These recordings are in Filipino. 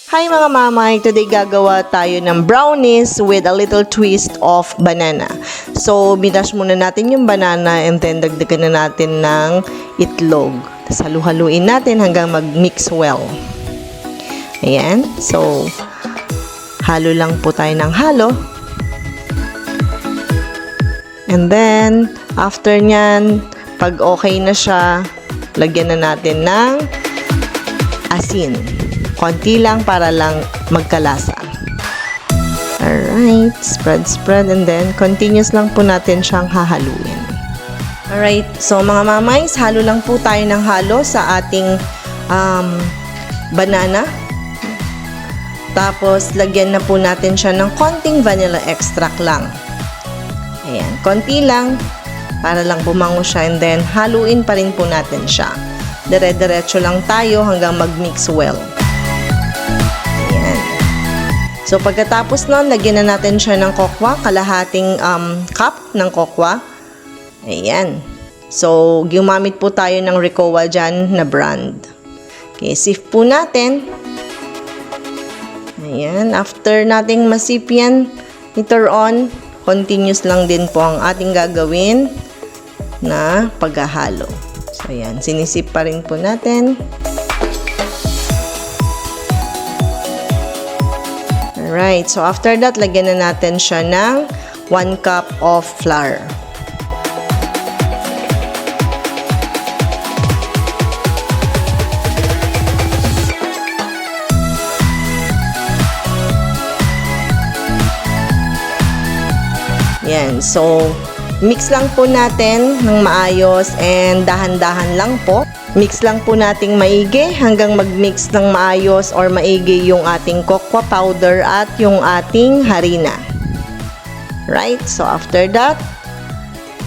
Hi mga mamay! Today gagawa tayo ng brownies with a little twist of banana. So, binash muna natin yung banana and then dagdagan na natin ng itlog. Tapos halu-haluin natin hanggang mag-mix well. Ayan. So, halo lang po tayo ng halo. And then, after nyan, pag okay na siya, lagyan na natin ng asin. Konti lang para lang magkalasa. Alright, spread, and then continuous lang po natin siyang hahaluin. Alright, so mga mamays, halo lang po tayo ng halo sa ating banana. Tapos, lagyan na po natin siya ng konting vanilla extract lang. Ayan, konti lang para lang bumango siya and then haluin pa rin po natin siya. Dire-diretso lang tayo hanggang mag-mix well. So, pagkatapos nun, lagyan na natin siya ng kokwa, kalahating cup ng kokwa. Ayan. So, gumamit po tayo ng Ricoa dyan na brand. Okay, sift po natin. Ayan. After nating masip yan, later on, continuous lang din po ang ating gagawin na paghahalo. So, ayan. Sinisip pa rin po natin. Alright, so after that, lagyan na natin siya ng 1 cup of flour. Yan, so mix lang po natin ng maayos and dahan-dahan lang po. Mix lang po nating maigi hanggang mag-mix ng maayos or maigi yung ating cocoa powder at yung ating harina. Right? So, after that,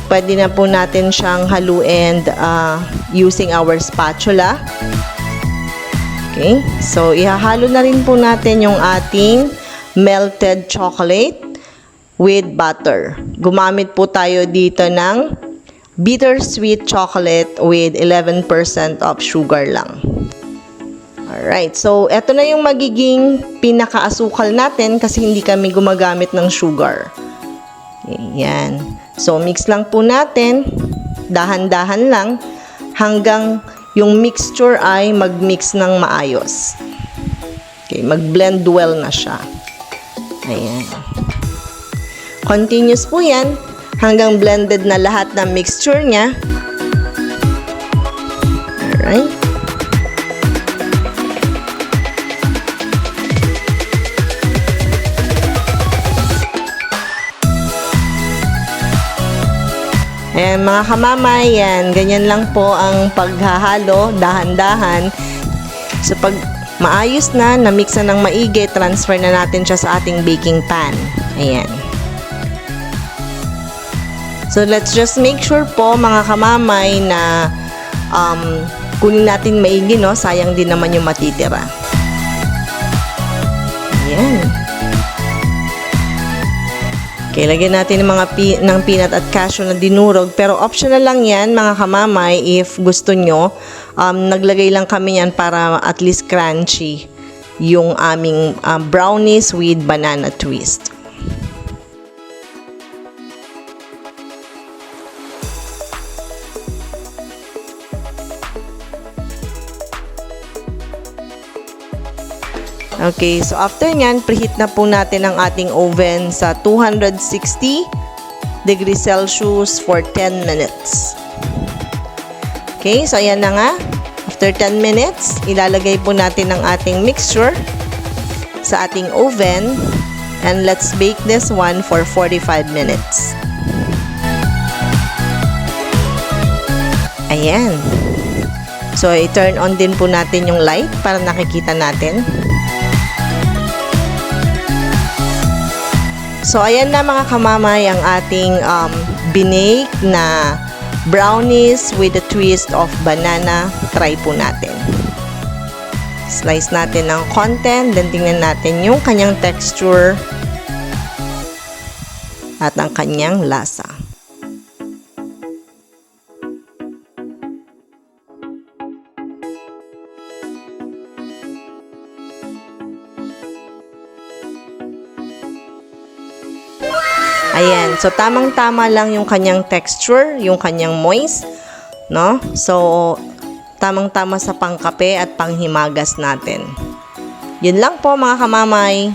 pwede na po natin siyang haluin using our spatula. Okay? So, ihahalo na rin po natin yung ating melted chocolate with butter. Gumamit po tayo dito ng bittersweet chocolate with 11% of sugar lang. Alright, so eto na yung magiging pinakaasukal natin kasi hindi kami gumagamit ng sugar. Ayan. So, mix lang po natin, dahan-dahan lang, hanggang yung mixture ay mag-mix ng maayos. Okay, mag-blend well na siya. Ayan. Continuous po yan hanggang blended na lahat ng mixture niya. Alright. Ayan mga kamamay, yan. Ganyan lang po ang paghahalo, dahan-dahan. So pag maayos na, na-mix na ng maigi, transfer na natin siya sa ating baking pan. Ayan. So, let's just make sure po, mga kamamay, na kunin natin maigi, no? Sayang din naman yung matitira. Ayan. Okay, lagyan natin ng mga ng peanut at cashew na dinurog. Pero optional lang yan, mga kamamay, if gusto nyo. Naglagay lang kami yan para at least crunchy yung aming brownies with banana twist. Okay, so after nyan, preheat na po natin ang ating oven sa 260 degrees Celsius for 10 minutes. Okay, so ayan na nga. After 10 minutes, ilalagay po natin ang ating mixture sa ating oven and let's bake this one for 45 minutes. Ayan. So, i-turn on din po natin yung light para nakikita natin. So, ayan na mga kamamay ang ating binake na brownies with a twist of banana. Try po natin. Slice natin ng konti, then tingnan natin yung kanyang texture at ang kanyang lasa. Ayan. So, tamang-tama lang yung kanyang texture, yung kanyang moist, no? So, tamang-tama sa pangkape at panghimagas natin. Yun lang po mga kamamay.